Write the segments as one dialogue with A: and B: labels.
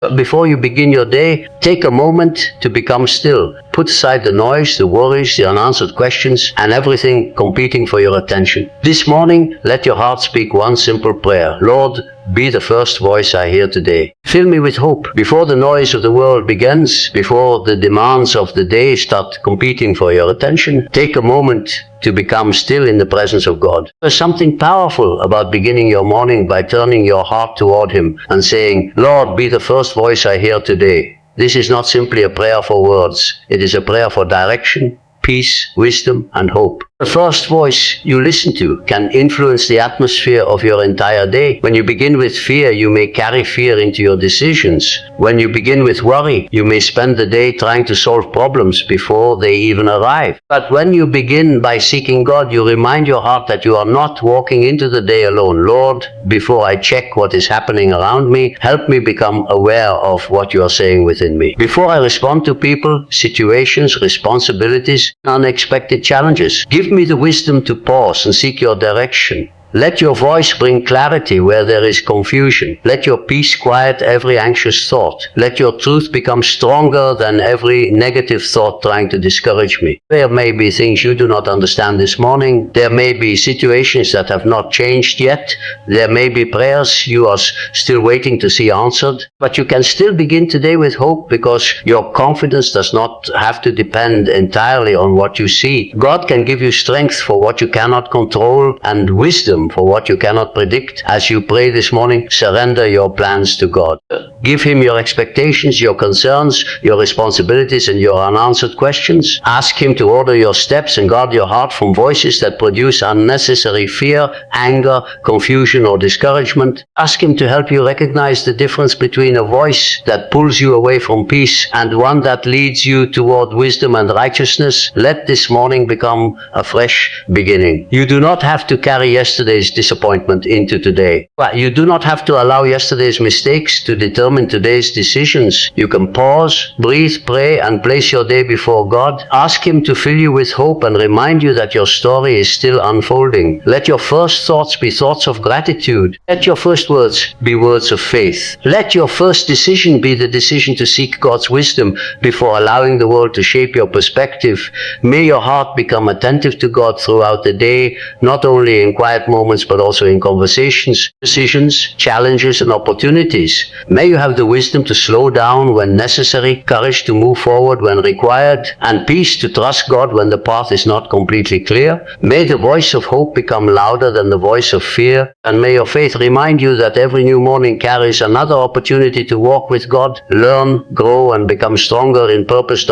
A: But before you begin your day, take a moment to become still. Put aside the noise, the worries, the unanswered questions, and everything competing for your attention. This morning, let your heart speak one simple prayer. Lord, be the first voice I hear today. Fill me with hope. Before the noise of the world begins, before the demands of the day start competing for your attention, take a moment to become still in the presence of God. There's something powerful about beginning your morning by turning your heart toward Him and saying, Lord, be the first voice I hear today. This is not simply a prayer for words. It is a prayer for direction, peace, wisdom, and hope. The first voice you listen to can influence the atmosphere of your entire day. When you begin with fear, you may carry fear into your decisions. When you begin with worry, you may spend the day trying to solve problems before they even arrive. But when you begin by seeking God, you remind your heart that you are not walking into the day alone. Lord, before I check what is happening around me, help me become aware of what you are saying within me. Before I respond to people, situations, responsibilities, unexpected challenges, give me the wisdom to pause and seek your direction. Let your voice bring clarity where there is confusion. Let your peace quiet every anxious thought. Let your truth become stronger than every negative thought trying to discourage me. There may be things you do not understand this morning. There may be situations that have not changed yet. There may be prayers you are still waiting to see answered. But you can still begin today with hope because your confidence does not have to depend entirely on what you see. God can give you strength for what you cannot control and wisdom for what you cannot predict. As you pray this morning, surrender your plans to God. Give Him your expectations, your concerns, your responsibilities, and your unanswered questions. Ask Him to order your steps and guard your heart from voices that produce unnecessary fear, anger, confusion, or discouragement. Ask Him to help you recognize the difference between a voice that pulls you away from peace and one that leads you toward wisdom and righteousness. Let this morning become a fresh beginning. You do not have to carry yesterday's disappointment into today. You do not have to allow yesterday's mistakes to determine today's decisions. You can pause, breathe, pray, and place your day before God. Ask Him to fill you with hope and remind you that your story is still unfolding. Let your first thoughts be thoughts of gratitude. Let your first words be words of faith. Let your first decision be the decision to seek God's wisdom before allowing the world to shape your perspective. May your heart become attentive to God throughout the day, not only in quiet moments but also in conversations, decisions, challenges, and opportunities. May you have the wisdom to slow down when necessary, courage to move forward when required, and peace to trust God when the path is not completely clear. May the voice of hope become louder than the voice of fear, and may your faith remind you that every new morning carries another opportunity to walk with God, learn, grow, and become stronger in purpose.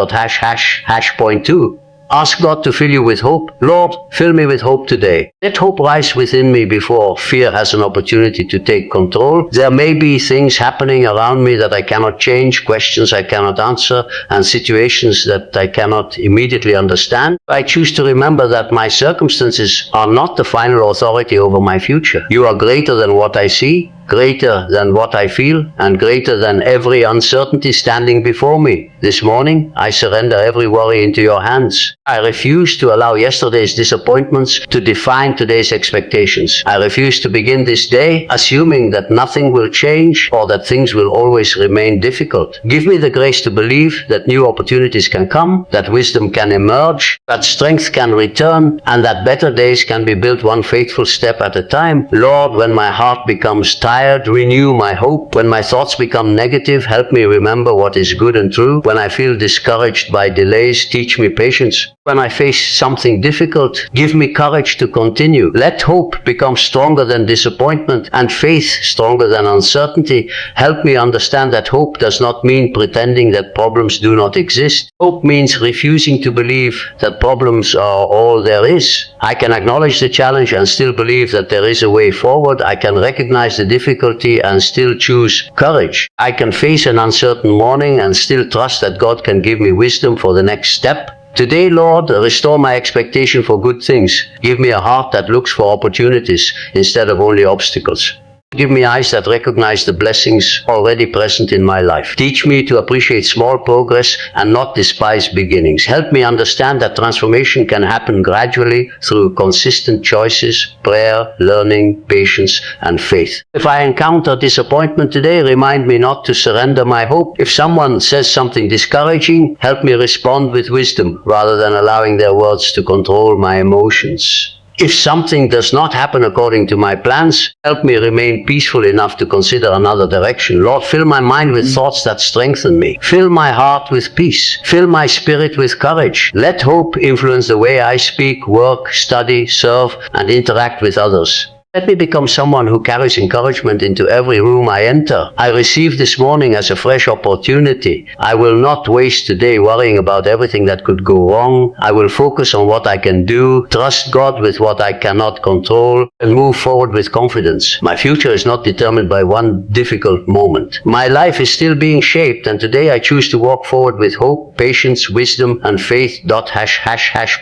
A: Point 2. Ask God to fill you with hope. Lord, fill me with hope today. Let hope rise within me before fear has an opportunity to take control. There may be things happening around me that I cannot change, questions I cannot answer, and situations that I cannot immediately understand. I choose to remember that my circumstances are not the final authority over my future. You are greater than what I see, greater than what I feel, and greater than every uncertainty standing before me. This morning, I surrender every worry into your hands. I refuse to allow yesterday's disappointments to define today's expectations. I refuse to begin this day assuming that nothing will change or that things will always remain difficult. Give me the grace to believe that new opportunities can come, that wisdom can emerge, that strength can return, and that better days can be built one faithful step at a time. Lord, when my heart becomes tired, renew my hope. When my thoughts become negative, help me remember what is good and true. When I feel discouraged by delays, teach me patience. When I face something difficult, give me courage to continue. Let hope become stronger than disappointment and faith stronger than uncertainty. Help me understand that hope does not mean pretending that problems do not exist. Hope means refusing to believe that problems are all there is. I can acknowledge the challenge and still believe that there is a way forward. I can recognize the difficulty and still choose courage. I can face an uncertain morning and still trust that God can give me wisdom for the next step. Today, Lord, restore my expectation for good things. Give me a heart that looks for opportunities instead of only obstacles. Give me eyes that recognize the blessings already present in my life. Teach me to appreciate small progress and not despise beginnings. Help me understand that transformation can happen gradually through consistent choices, prayer, learning, patience, and faith. If I encounter disappointment today, remind me not to surrender my hope. If someone says something discouraging, help me respond with wisdom rather than allowing their words to control my emotions. If something does not happen according to my plans, help me remain peaceful enough to consider another direction. Lord, fill my mind with thoughts that strengthen me. Fill my heart with peace. Fill my spirit with courage. Let hope influence the way I speak, work, study, serve, and interact with others. Let me become someone who carries encouragement into every room I enter. I receive this morning as a fresh opportunity. I will not waste today worrying about everything that could go wrong. I will focus on what I can do, trust God with what I cannot control, and move forward with confidence. My future is not determined by one difficult moment. My life is still being shaped, and today I choose to walk forward with hope, patience, wisdom, and faith.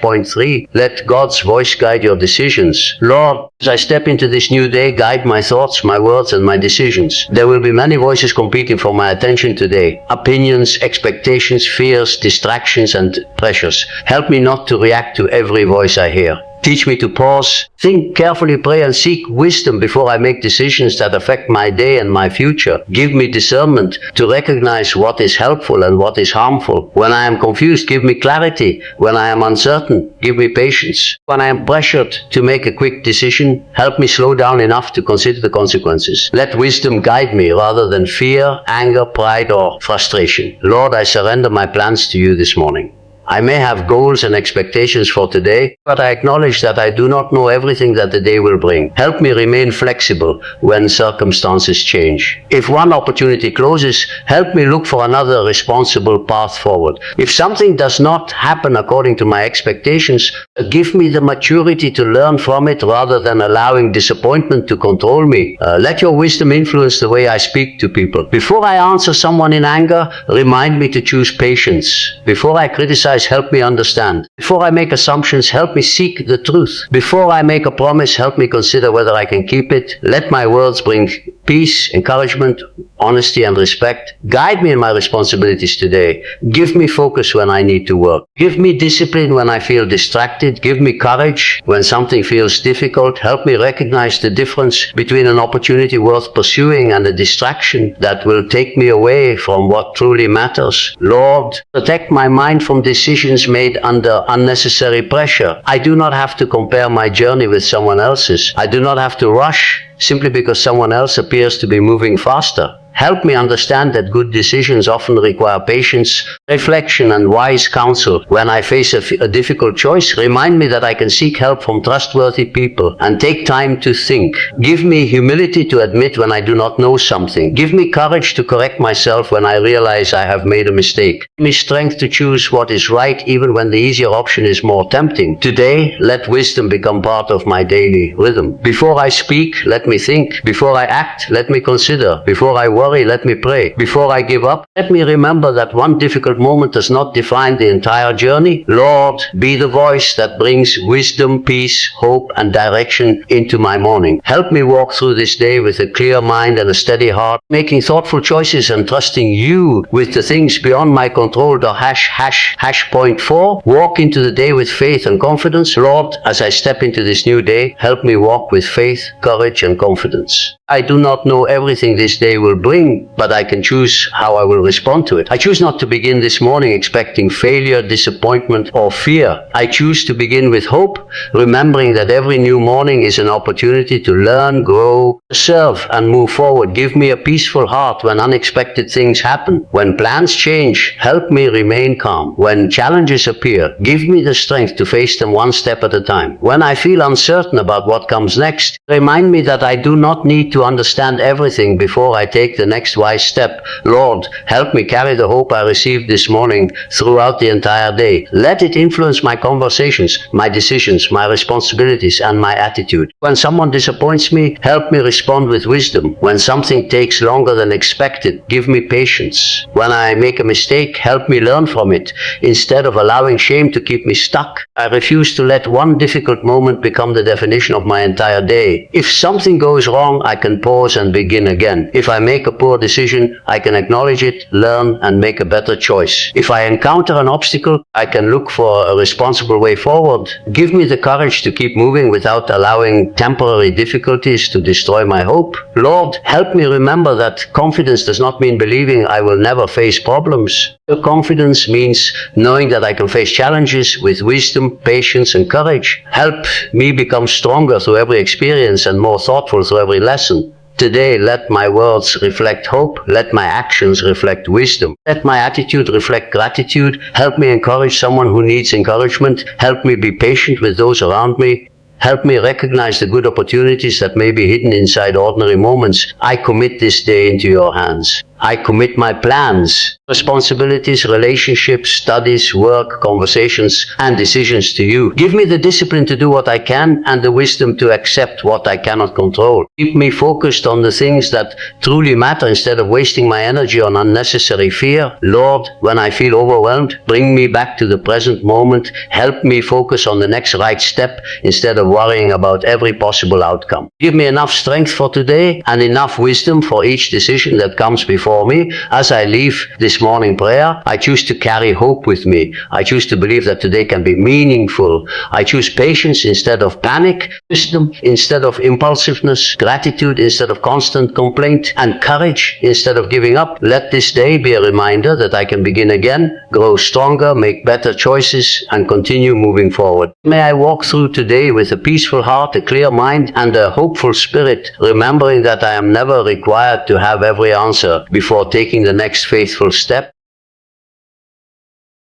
A: Point 3. Let God's voice guide your decisions. Lord, as I step into this new day, guide my thoughts, my words, and my decisions. There will be many voices competing for my attention today. Opinions, expectations, fears, distractions, and pressures. Help me not to react to every voice I hear. Teach me to pause, think carefully, pray, and seek wisdom before I make decisions that affect my day and my future. Give me discernment to recognize what is helpful and what is harmful. When I am confused, give me clarity. When I am uncertain, give me patience. When I am pressured to make a quick decision, help me slow down enough to consider the consequences. Let wisdom guide me rather than fear, anger, pride, or frustration. Lord, I surrender my plans to you this morning. I may have goals and expectations for today, but I acknowledge that I do not know everything that the day will bring. Help me remain flexible when circumstances change. If one opportunity closes, help me look for another responsible path forward. If something does not happen according to my expectations, give me the maturity to learn from it rather than allowing disappointment to control me. Let your wisdom influence the way I speak to people. Before I answer someone in anger, remind me to choose patience. Before I criticize, help me understand. Before I make assumptions, help me seek the truth. Before I make a promise, help me consider whether I can keep it. Let my words bring peace, encouragement, honesty, and respect. Guide me in my responsibilities today. Give me focus when I need to work. Give me discipline when I feel distracted. Give me courage when something feels difficult. Help me recognize the difference between an opportunity worth pursuing and a distraction that will take me away from what truly matters. Lord, protect my mind from decisions made under unnecessary pressure. I do not have to compare my journey with someone else's. I do not have to rush simply because someone else appears to be moving faster. Help me understand that good decisions often require patience, reflection, and wise counsel. When I face a difficult choice, remind me that I can seek help from trustworthy people and take time to think. Give me humility to admit when I do not know something. Give me courage to correct myself when I realize I have made a mistake. Give me strength to choose what is right even when the easier option is more tempting. Today, let wisdom become part of my daily rhythm. Before I speak, let me think. Before I act, let me consider. Before I worry, let me pray. Before I give up, let me remember that one difficult moment does not define the entire journey. Lord, be the voice that brings wisdom, peace, hope, and direction into my morning. Help me walk through this day with a clear mind and a steady heart, making thoughtful choices and trusting you with the things beyond my control. Point 4. Walk into the day with faith and confidence. Lord, as I step into this new day, help me walk with faith, courage, and confidence. I do not know everything this day will bring, but I can choose how I will respond to it. I choose not to begin this morning expecting failure, disappointment, or fear. I choose to begin with hope, remembering that every new morning is an opportunity to learn, grow, serve, and move forward. Give me a peaceful heart when unexpected things happen. When plans change, help me remain calm. When challenges appear, give me the strength to face them one step at a time. When I feel uncertain about what comes next, remind me that I do not need to understand everything before I take the next wise step. Lord, help me carry the hope I received this morning throughout the entire day. Let it influence my conversations, my decisions, my responsibilities, and my attitude. When someone disappoints me, help me respond with wisdom. When something takes longer than expected, give me patience. When I make a mistake, help me learn from it. Instead of allowing shame to keep me stuck, I refuse to let one difficult moment become the definition of my entire day. If something goes wrong, I can can pause and begin again. If I make a poor decision, I can acknowledge it, learn, and make a better choice. If I encounter an obstacle, I can look for a responsible way forward. Give me the courage to keep moving without allowing temporary difficulties to destroy my hope. Lord, help me remember that confidence does not mean believing I will never face problems. Confidence means knowing that I can face challenges with wisdom, patience, and courage. Help me become stronger through every experience and more thoughtful through every lesson. Today, let my words reflect hope. Let my actions reflect wisdom. Let my attitude reflect gratitude. Help me encourage someone who needs encouragement. Help me be patient with those around me. Help me recognize the good opportunities that may be hidden inside ordinary moments. I commit this day into your hands. I commit my plans, responsibilities, relationships, studies, work, conversations, and decisions to you. Give me the discipline to do what I can and the wisdom to accept what I cannot control. Keep me focused on the things that truly matter instead of wasting my energy on unnecessary fear. Lord, when I feel overwhelmed, bring me back to the present moment. Help me focus on the next right step instead of worrying about every possible outcome. Give me enough strength for today and enough wisdom for each decision that comes before me. As I leave this morning prayer, I choose to carry hope with me. I choose to believe that today can be meaningful. I choose patience instead of panic, wisdom instead of impulsiveness, gratitude instead of constant complaint, and courage instead of giving up. Let this day be a reminder that I can begin again, grow stronger, make better choices, and continue moving forward. May I walk through today with a peaceful heart, a clear mind, and a hopeful spirit, remembering that I am never required to have every answer before taking the next faithful step.